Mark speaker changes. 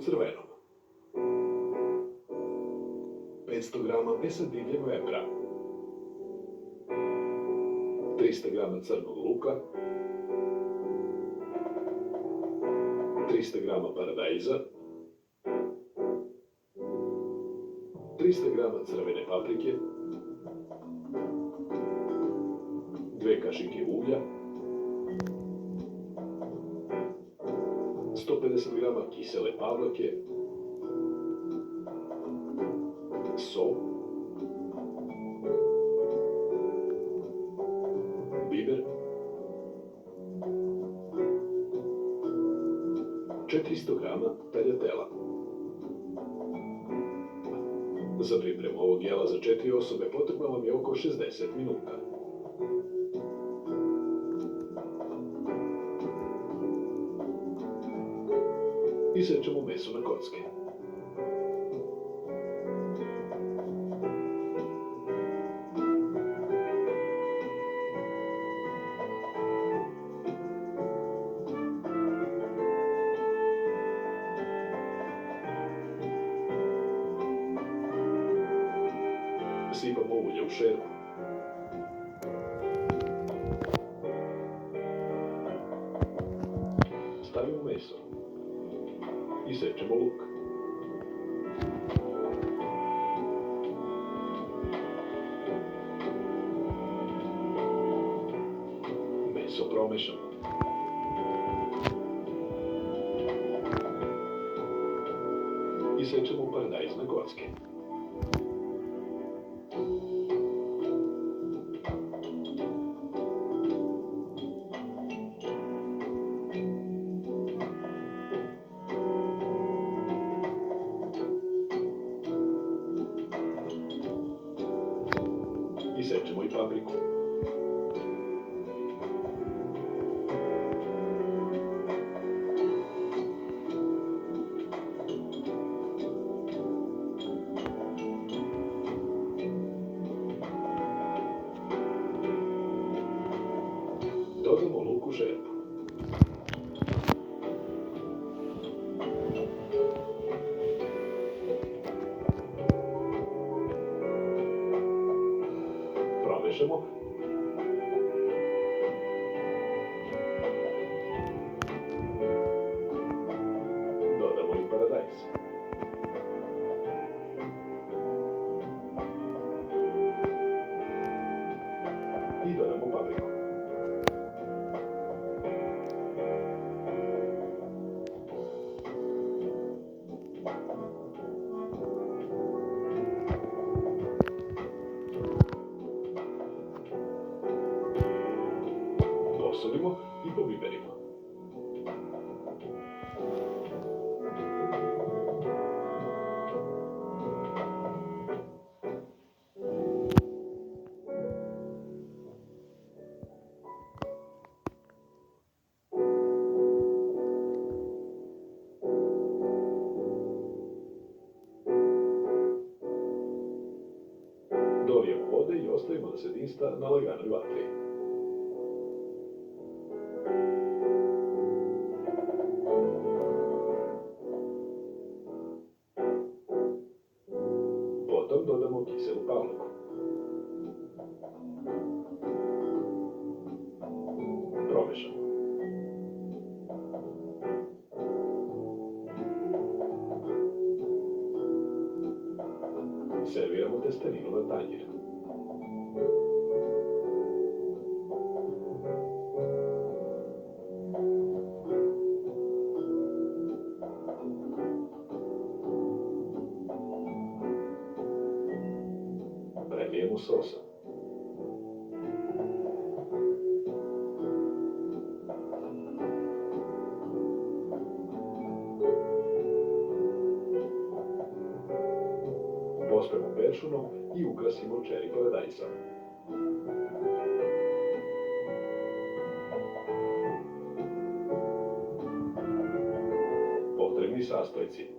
Speaker 1: crvenom, 500 grama mesa divljeg vepra, 300 grama crnog luka, 300 grama paradajza, 300 grama crvene paprike, 2 kašike ulja, 150 grama kisele pavlake, sol, biber, 400 grama taljatela. Za pripremu ovog jela za 4 osobe potrebno vam je oko 60 minuta. Isečemo meso na kocke. Sipamo ulje u šerpu. Stavimo meso. Isečemo luk. Meso promešamo. Isečemo paradajz na kocke. Isečemo i papriku. Dodamo luk u šerpu. Promešamo. Dodamo i paradajz. I dodamo papriku. Posolimo i pobiberimo. Dolijemo vode i ostavimo da se tinsta na laganoj vatri. Potom dodamo kiselu pavlaku. Promešamo. Serviramo testeninu na tanjir. Prelijemo sosa. Pospemo peršunom i ukrasimo čeri paradajza. Potrebni sastojci.